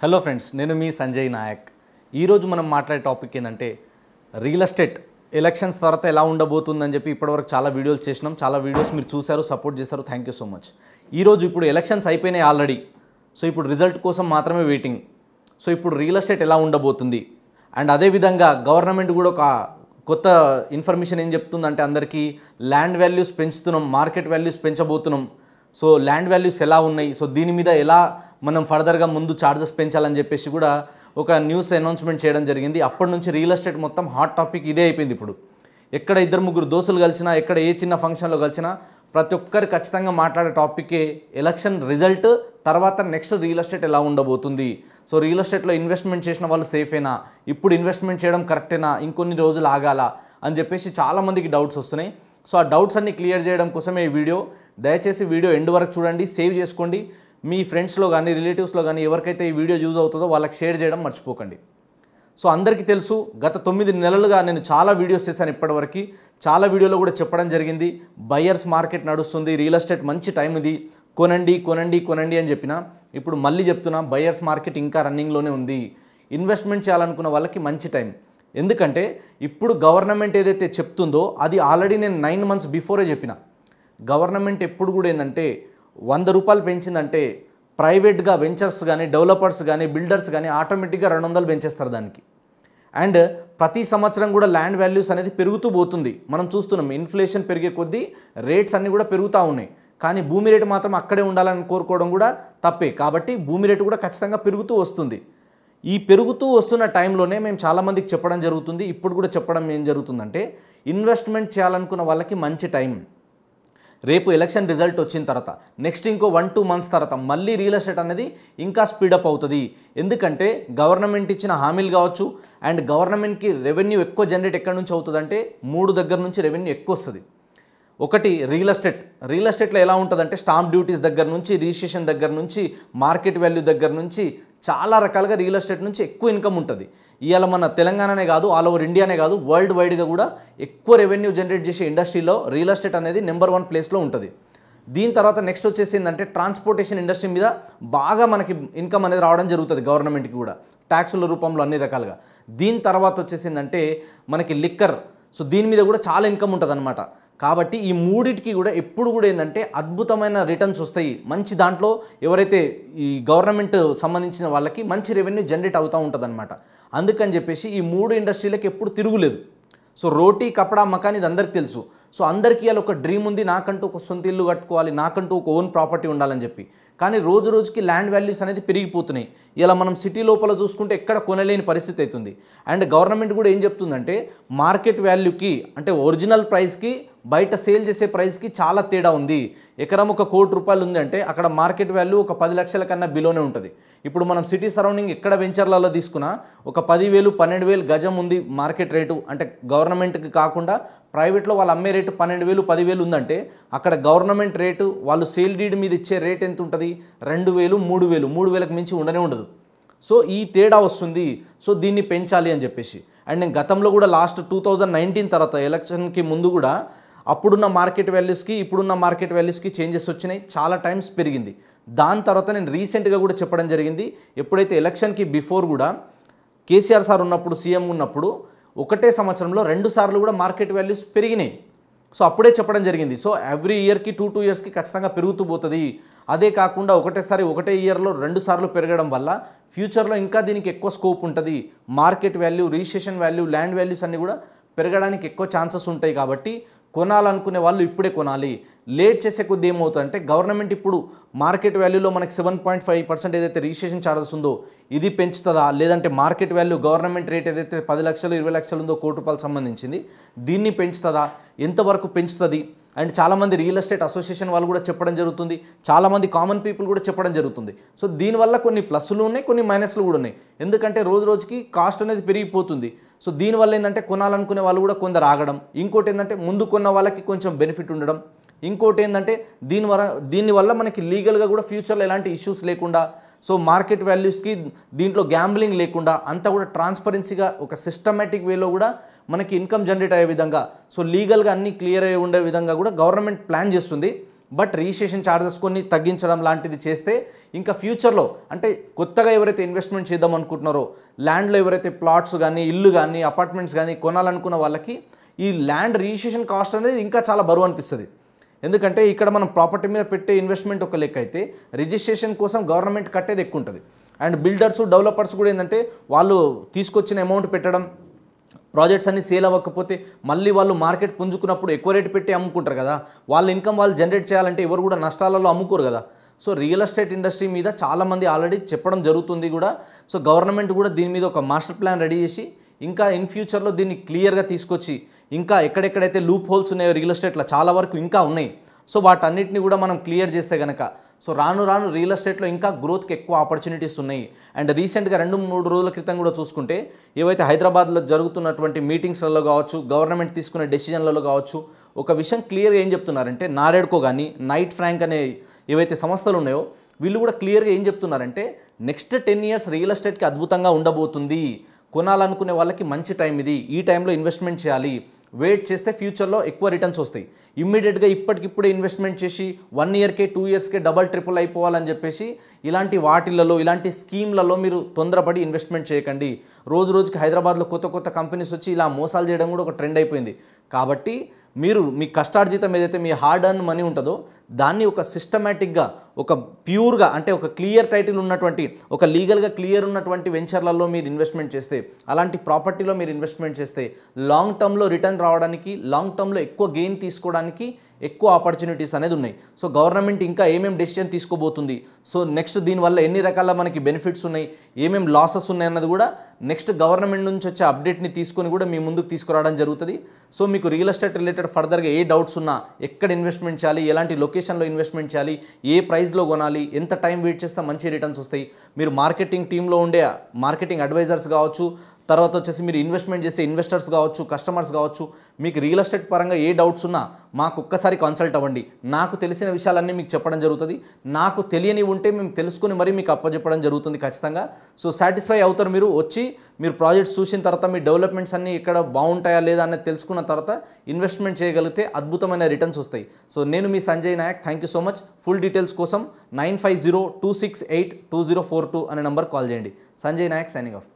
Hello friends, నేను మీ సంజయ్ నాయక్. ఈరోజు మనం మాట్లాడే టాపిక్ ఏంటంటే రియల్ ఎస్టేట్ ఎలక్షన్స్ తర్వాత ఎలా ఉండబోతుందని చెప్పి ఇప్పటివరకు చాలా వీడియోలు చేసినాం. చాలా వీడియోస్ మీరు చూశారు, సపోర్ట్ చేశారు. Thank you so much. ఈరోజు ఇప్పుడు ఎలక్షన్స్ అయిపోయినాయి ఆల్రెడీ. సో ఇప్పుడు రిజల్ట్ కోసం మాత్రమే వెయిటింగ్. సో ఇప్పుడు రియల్ ఎస్టేట్ ఎలా ఉండబోతుంది అండ్ అదేవిధంగా గవర్నమెంట్ కూడా ఒక కొత్త ఇన్ఫర్మేషన్ ఏం చెప్తుందంటే అందరికీ ల్యాండ్ వాల్యూస్ పెంచుతున్నాం, మార్కెట్ వాల్యూస్ పెంచబోతున్నాం. సో ల్యాండ్ వాల్యూస్ ఎలా ఉన్నాయి, సో దీని మీద ఎలా మనం ఫర్దర్గా ముందు ఛార్జెస్ పెంచాలని చెప్పేసి కూడా ఒక న్యూస్ అనౌన్స్మెంట్ చేయడం జరిగింది. అప్పటి నుంచి రియల్ ఎస్టేట్ మొత్తం హాట్ టాపిక్ ఇదే అయిపోయింది. ఇప్పుడు ఎక్కడ ఇద్దరు ముగ్గురు దోస్తులు కలిసినా, ఎక్కడ ఏ చిన్న ఫంక్షన్లో కలిసినా ప్రతి ఒక్కరు ఖచ్చితంగా మాట్లాడే టాపికే ఎలక్షన్ రిజల్ట్ తర్వాత నెక్స్ట్ రియల్ ఎస్టేట్ ఎలా ఉండబోతుంది. సో రియల్ ఎస్టేట్లో ఇన్వెస్ట్మెంట్ చేసిన వాళ్ళు సేఫేనా, ఇప్పుడు ఇన్వెస్ట్మెంట్ చేయడం కరెక్టేనా, ఇంకొన్ని రోజులు ఆగాల అని చెప్పేసి చాలామందికి డౌట్స్ వస్తున్నాయి. సో ఆ డౌట్స్ అన్ని క్లియర్ చేయడం కోసమే ఈ వీడియో. దయచేసి వీడియో ఎండ్ వరకు చూడండి, సేవ్ చేసుకోండి. మీ ఫ్రెండ్స్లో కానీ రిలేటివ్స్లో కానీ ఎవరికైతే ఈ వీడియో యూజ్ అవుతుందో వాళ్ళకి షేర్ చేయడం మర్చిపోకండి. సో అందరికీ తెలుసు, గత 9 నెలలుగా నేను చాలా వీడియోస్ చేశాను. ఇప్పటివరకు చాలా వీడియోలో కూడా చెప్పడం జరిగింది, బయర్స్ మార్కెట్ నడుస్తుంది, రియల్ ఎస్టేట్ మంచి టైం ఇది, కొనండి కొనండి కొనండి అని చెప్పిన. ఇప్పుడు మళ్ళీ చెప్తున్నా, బయర్స్ మార్కెట్ ఇంకా రన్నింగ్లోనే ఉంది. ఇన్వెస్ట్మెంట్ చేయాలనుకున్న వాళ్ళకి మంచి టైం. ఎందుకంటే ఇప్పుడు గవర్నమెంట్ ఏదైతే చెప్తుందో అది ఆల్రెడీ నేను 9 మంత్స్ బిఫోరే చెప్పిన. గవర్నమెంట్ ఎప్పుడు కూడా ఏంటంటే 100 రూపాయలు పెంచిందంటే ప్రైవేట్గా వెంచర్స్ కానీ, డెవలపర్స్ కానీ, బిల్డర్స్ కానీ ఆటోమేటిక్గా 200 పెంచేస్తారు దానికి. అండ్ ప్రతి సంవత్సరం కూడా ల్యాండ్ వాల్యూస్ అనేది పెరుగుతూ పోతుంది. మనం చూస్తున్నాం, ఇన్ఫ్లేషన్ పెరిగే కొద్దీ రేట్స్ అన్నీ కూడా పెరుగుతూ ఉన్నాయి. కానీ భూమి రేటు మాత్రం అక్కడే ఉండాలని కోరుకోవడం కూడా తప్పే. కాబట్టి భూమి రేటు కూడా ఖచ్చితంగా పెరుగుతూ వస్తుంది. ఈ పెరుగుతూ వస్తున్న టైంలోనే మేము చాలామందికి చెప్పడం జరుగుతుంది. ఇప్పుడు కూడా చెప్పడం ఏం జరుగుతుందంటే, ఇన్వెస్ట్మెంట్ చేయాలనుకున్న వాళ్ళకి మంచి టైం. రేపు ఎలక్షన్ రిజల్ట్ వచ్చిన తర్వాత నెక్స్ట్ ఇంకో 1-2 మంత్స్ తర్వాత మళ్ళీ రియల్ ఎస్టేట్ అనేది ఇంకా స్పీడప్ అవుతుంది. ఎందుకంటే గవర్నమెంట్ ఇచ్చిన హామీలు కావచ్చు, అండ్ గవర్నమెంట్కి రెవెన్యూ ఎక్కువ జనరేట్ ఎక్కడి నుంచి అవుతుందంటే 3 దగ్గర నుంచి రెవెన్యూ ఎక్కువ వస్తుంది. ఒకటి రియల్ ఎస్టేట్. రియల్ ఎస్టేట్లో ఎలా ఉంటుందంటే స్టాంప్ డ్యూటీస్ దగ్గర నుంచి, రిజిస్ట్రేషన్ దగ్గర నుంచి, మార్కెట్ వాల్యూ దగ్గర నుంచి చాలా రకాలుగా రియల్ ఎస్టేట్ నుంచి ఎక్కువ ఇన్కమ్ ఉంటుంది. ఇవాళ మన తెలంగాణనే కాదు, ఆల్ ఓవర్ ఇండియానే కాదు, వరల్డ్ వైడ్గా కూడా ఎక్కువ రెవెన్యూ జనరేట్ చేసే ఇండస్ట్రీలో రియల్ ఎస్టేట్ అనేది నెంబర్ 1 ప్లేస్లో ఉంటుంది. దీని తర్వాత నెక్స్ట్ వచ్చేసి ఏంటంటే ట్రాన్స్పోర్టేషన్ ఇండస్ట్రీ మీద బాగా మనకి ఇన్కమ్ అనేది రావడం జరుగుతుంది గవర్నమెంట్కి కూడా, ట్యాక్సుల రూపంలో అన్ని రకాలుగా. దీని తర్వాత వచ్చేసిందంటే మనకి లిక్కర్. సో దీని మీద కూడా చాలా ఇన్కమ్ ఉంటుంది అనమాట. కాబట్టి ఈ మూడిటికి కూడా ఎప్పుడు కూడా ఏంటంటే అద్భుతమైన రిటర్న్స్ వస్తాయి. మంచి దాంట్లో ఎవరైతే ఈ గవర్నమెంట్ సంబంధించిన వాళ్ళకి మంచి రెవెన్యూ జనరేట్ అవుతూ ఉంటుంది అనమాట. అందుకని చెప్పేసి ఈ 3 ఇండస్ట్రీలకు ఎప్పుడు తిరుగులేదు. సో రోటీ, కపడా, మకాన్ ఇది అందరికీ తెలుసు. సో అందరికీ ఇలా ఒక డ్రీమ్ ఉంది, నాకంటూ ఒక సొంత ఇల్లు కట్టుకోవాలి, నాకంటూ ఒక ఓన్ ప్రాపర్టీ ఉండాలని చెప్పి. కానీ రోజు రోజుకి ల్యాండ్ వాల్యూస్ అనేది పెరిగిపోతున్నాయి. ఇలా మనం సిటీ లోపల చూసుకుంటే ఎక్కడ కొనలేని పరిస్థితి అవుతుంది. అండ్ గవర్నమెంట్ కూడా ఏం చెప్తుందంటే మార్కెట్ వాల్యూకి, అంటే ఒరిజినల్ ప్రైస్కి బయట సేల్ చేసే ప్రైస్కి చాలా తేడా ఉంది. ఎకరం 1 కోటి రూపాయలు ఉంది అంటే అక్కడ మార్కెట్ వాల్యూ ఒక 10 లక్షల కన్నా బిలోనే ఉంటుంది. ఇప్పుడు మనం సిటీ సరౌండింగ్ ఎక్కడ వెంచర్లలో తీసుకున్నా ఒక 10,000, 12,000 గజం ఉంది మార్కెట్ రేటు. అంటే గవర్నమెంట్కి కాకుండా ప్రైవేట్లో వాళ్ళు అమ్మే రేటు 12,000, 10,000 ఉందంటే అక్కడ గవర్నమెంట్ రేటు వాళ్ళు సేల్ డీడ్ మీద ఇచ్చే రేట్ ఎంత ఉంటుంది? 2,000, 3,000, 3,000కి మించి ఉండనే ఉండదు. సో ఈ తేడా వస్తుంది. సో దీన్ని పెంచాలి అని చెప్పేసి. అండ్ నేను గతంలో కూడా లాస్ట్ 2019 తర్వాత ఎలక్షన్కి ముందు కూడా అప్పుడున్న మార్కెట్ వాల్యూస్కి ఇప్పుడున్న మార్కెట్ వాల్యూస్కి చేంజెస్ వచ్చినాయి, చాలా టైమ్స్ పెరిగింది. దాని తర్వాత నేను రీసెంట్గా కూడా చెప్పడం జరిగింది, ఎప్పుడైతే ఎలక్షన్కి బిఫోర్ కూడా కేసీఆర్ సార్ ఉన్నప్పుడు, సీఎం ఉన్నప్పుడు ఒకటే సంవత్సరంలో 2 సార్లు కూడా మార్కెట్ వాల్యూస్ పెరిగినాయి. సో అప్పుడే చెప్పడం జరిగింది. సో ఎవ్రీ ఇయర్కి 2 ఇయర్స్కి ఖచ్చితంగా పెరుగుతూ పోతుంది. అదే కాకుండా ఒకటే ఇయర్లో 2 సార్లు పెరగడం వల్ల ఫ్యూచర్లో ఇంకా దీనికి ఎక్కువ స్కోప్ ఉంటుంది. Market value, registration value, land values అన్నీ కూడా పెరగడానికి ఎక్కువ ఛాన్సెస్ ఉంటాయి. కాబట్టి కొనాలనుకునే వాళ్ళు ఇప్పుడే కొనాలి. లేట్ చేసే కొద్ది ఏమవుతుందంటే గవర్నమెంట్ ఇప్పుడు మార్కెట్ వాల్యూలో మనకి 7.5% ఏదైతే రిజిస్ట్రేషన్ ఛార్జెస్ ఉందో ఇది పెంచుతుందా, లేదంటే మార్కెట్ వాల్యూ గవర్నమెంట్ రేట్ ఏదైతే 10 లక్షలు, 20 లక్షలు ఉందో, కోటి రూపాయలు సంబంధించింది, దీన్ని పెంచుతుందా, ఎంతవరకు పెంచుతుంది. అండ్ చాలామంది రియల్ ఎస్టేట్ అసోసియేషన్ వాళ్ళు కూడా చెప్పడం జరుగుతుంది, చాలామంది కామన్ పీపుల్ కూడా చెప్పడం జరుగుతుంది. సో దీనివల్ల కొన్ని ప్లస్లు ఉన్నాయి, కొన్ని మైనస్లు కూడా ఉన్నాయి. ఎందుకంటే రోజు రోజుకి కాస్ట్ అనేది పెరిగిపోతుంది. సో దీనివల్ల ఏంటంటే కొనాలనుకునే వాళ్ళు కూడా కొందరు ఆగడం, ఇంకోటి ఏంటంటే ముందు కొన్న వాళ్ళకి కొంచెం బెనిఫిట్ ఉండడం, ఇంకోటి ఏంటంటే దీనివల్ల మనకి లీగల్గా కూడా ఫ్యూచర్లో ఎలాంటి ఇష్యూస్ లేకుండా, సో మార్కెట్ వాల్యూస్కి దీంట్లో గ్యాంబ్లింగ్ లేకుండా అంతా కూడా ట్రాన్స్పరెన్సీగా ఒక సిస్టమేటిక్ వేలో కూడా మనకి ఇన్కమ్ జనరేట్ అయ్యే విధంగా, సో లీగల్గా అన్నీ క్లియర్ అయ్యి ఉండే విధంగా కూడా గవర్నమెంట్ ప్లాన్ చేస్తుంది. బట్ రిజిస్ట్రేషన్ ఛార్జెస్ కొన్ని తగ్గించడం లాంటిది చేస్తే ఇంకా ఫ్యూచర్లో అంటే కొత్తగా ఎవరైతే ఇన్వెస్ట్మెంట్ చేద్దాం అనుకుంటున్నారో ల్యాండ్లో ఎవరైతే ప్లాట్స్ కానీ ఇల్లు కానీ అపార్ట్మెంట్స్ కానీ కొనాలనుకున్న వాళ్ళకి ఈ ల్యాండ్ రిజిస్ట్రేషన్ కాస్ట్ అనేది ఇంకా చాలా బరువు అనిపిస్తుంది. ఎందుకంటే ఇక్కడ మనం ప్రాపర్టీ మీద పెట్టే ఇన్వెస్ట్మెంట్ ఒక లెక్క అయితే రిజిస్ట్రేషన్ కోసం గవర్నమెంట్ కట్టేది ఎక్కువ ఉంటుంది. అండ్ బిల్డర్స్ డెవలపర్స్ కూడా ఏంటంటే వాళ్ళు తీసుకొచ్చిన అమౌంట్ పెట్టడం, ప్రాజెక్ట్స్ అన్ని సేల్ అవ్వకపోతే మళ్ళీ వాళ్ళు మార్కెట్ పుంజుకున్నప్పుడు ఎక్కువ రేటు పెట్టి అమ్ముకుంటారు కదా, వాళ్ళ ఇన్కమ్ వాళ్ళు జనరేట్ చేయాలంటే ఎవరు కూడా నష్టాలలో అమ్ముకోరు కదా. సో రియల్ ఎస్టేట్ ఇండస్ట్రీ మీద చాలామంది ఆల్రెడీ చెప్పడం జరుగుతుంది కూడా. సో గవర్నమెంట్ కూడా దీని మీద ఒక మాస్టర్ ప్లాన్ రెడీ చేసి ఇంకా ఇన్ ఫ్యూచర్లో దీన్ని క్లియర్గా తీసుకొచ్చి ఇంకా ఎక్కడెక్కడైతే లూప్ హోల్స్ ఉన్నాయో రియల్ ఎస్టేట్లో చాలా వరకు ఇంకా ఉన్నాయి. సో వాటన్నిటిని కూడా మనం క్లియర్ చేస్తే కనుక సో రాను రాను రియల్ ఎస్టేట్లో ఇంకా గ్రోత్కి ఎక్కువ ఆపర్చునిటీస్ ఉన్నాయి. అండ్ రీసెంట్గా 2-3 రోజుల క్రితం కూడా చూసుకుంటే ఏవైతే హైదరాబాద్లో జరుగుతున్నటువంటి మీటింగ్స్లలో కావచ్చు, గవర్నమెంట్ తీసుకునే డెసిజన్లలో కావచ్చు, ఒక విషయం క్లియర్గా ఏం చెప్తున్నారంటే నారెడ్కో కానీ నైట్ ఫ్రాంక్ అనే ఏవైతే సంస్థలు ఉన్నాయో వీళ్ళు కూడా క్లియర్గా ఏం చెప్తున్నారంటే నెక్స్ట్ 10 years రియల్ ఎస్టేట్కి అద్భుతంగా ఉండబోతుంది. కొనాలనుకునే వాళ్ళకి మంచి టైం ఇది, ఈ టైంలో ఇన్వెస్ట్మెంట్ చేయాలి, వెయిట్ చేస్తే ఫ్యూచర్లో ఎక్కువ రిటర్న్స్ వస్తాయి. ఇమ్మీడియట్గా ఇప్పటికిప్పుడే ఇన్వెస్ట్మెంట్ చేసి 1 yearకే 2 yearsకే డబల్ ట్రిపుల్ అయిపోవాలని చెప్పేసి ఇలాంటి వాటిలలో ఇలాంటి స్కీమ్లలో మీరు తొందరపడి ఇన్వెస్ట్మెంట్ చేయకండి. రోజు రోజుకి హైదరాబాద్లో కొత్త కొత్త కంపెనీస్ వచ్చి ఇలా మోసాలు చేయడం కూడా ఒక ట్రెండ్ అయిపోయింది. కాబట్టి మీరు మీ కష్టార్జితం ఏదైతే మీ హార్డ్ అర్న్ మనీ ఉంటుందో దాన్ని ఒక సిస్టమేటిక్గా ఒక ప్యూర్గా అంటే ఒక క్లియర్ టైటిల్ ఉన్నటువంటి ఒక లీగల్గా క్లియర్ ఉన్నటువంటి వెంచర్లలో మీరు ఇన్వెస్ట్మెంట్ చేస్తే, అలాంటి ప్రాపర్టీలో మీరు ఇన్వెస్ట్మెంట్ చేస్తే లాంగ్ టర్మ్లో రిటర్న్ రావడానికి, లాంగ్ టర్మ్లో ఎక్కువ గెయిన్ తీసుకోవడానికి ఎక్కువ ఆపర్చునిటీస్ అనేది ఉన్నాయి. సో గవర్నమెంట్ ఇంకా ఏమేమి డెసిషన్ తీసుకోబోతుంది, సో నెక్స్ట్ దీనివల్ల ఎన్ని రకాల మనకి బెనిఫిట్స్ ఉన్నాయి, ఏమేమి లాసెస్ ఉన్నాయి అన్నది కూడా నెక్స్ట్ గవర్నమెంట్ నుంచి వచ్చే అప్డేట్ని తీసుకొని కూడా మీ ముందుకు తీసుకురావడం జరుగుతుంది. సో మీకు రియల్ ఎస్టేట్ రిలేటెడ్ ఫర్దర్గా ఏ డౌట్స్ ఉన్నా, ఎక్కడ ఇన్వెస్ట్మెంట్ చేయాలి, ఎలాంటి లొకేషన్లో ఇన్వెస్ట్మెంట్ చేయాలి, ఏ ప్రైస్లో కొనాలి, ఎంత టైం వెయిట్ చేస్తే మంచి రిటర్న్స్ వస్తాయి, మీరు మార్కెటింగ్ టీంలో ఉండే మార్కెటింగ్ అడ్వైజర్స్ కావచ్చు, తర్వాత వచ్చేసి మీరు ఇన్వెస్ట్మెంట్ చేసే ఇన్వెస్టర్స్ కావచ్చు, కస్టమర్స్ కావచ్చు, మీకు రియల్ ఎస్టేట్ పరంగా ఏ డౌట్స్ ఉన్నా మాకు ఒక్కసారి కన్సల్ట్ అవ్వండి. నాకు తెలిసిన విషయాలన్నీ మీకు చెప్పడం జరుగుతుంది. నాకు తెలియని ఉంటే మేము తెలుసుకుని మరీ మీకు అప్పచెప్పడం జరుగుతుంది ఖచ్చితంగా. సో సాటిస్ఫై అవుతారు మీరు వచ్చి, మీరు ప్రాజెక్ట్స్ చూసిన తర్వాత మీ డెవలప్మెంట్స్ అన్నీ ఇక్కడ బాగుంటాయా లేదా అనేది తెలుసుకున్న తర్వాత ఇన్వెస్ట్మెంట్ చేయగలిగితే అద్భుతమైన రిటర్న్స్ వస్తాయి. సో నేను మీ Sanjay Nayak. Thank you so much. Full details కోసం 9502682042 అనే నెంబర్ కాల్ చేయండి. Sanjay Nayak signing of.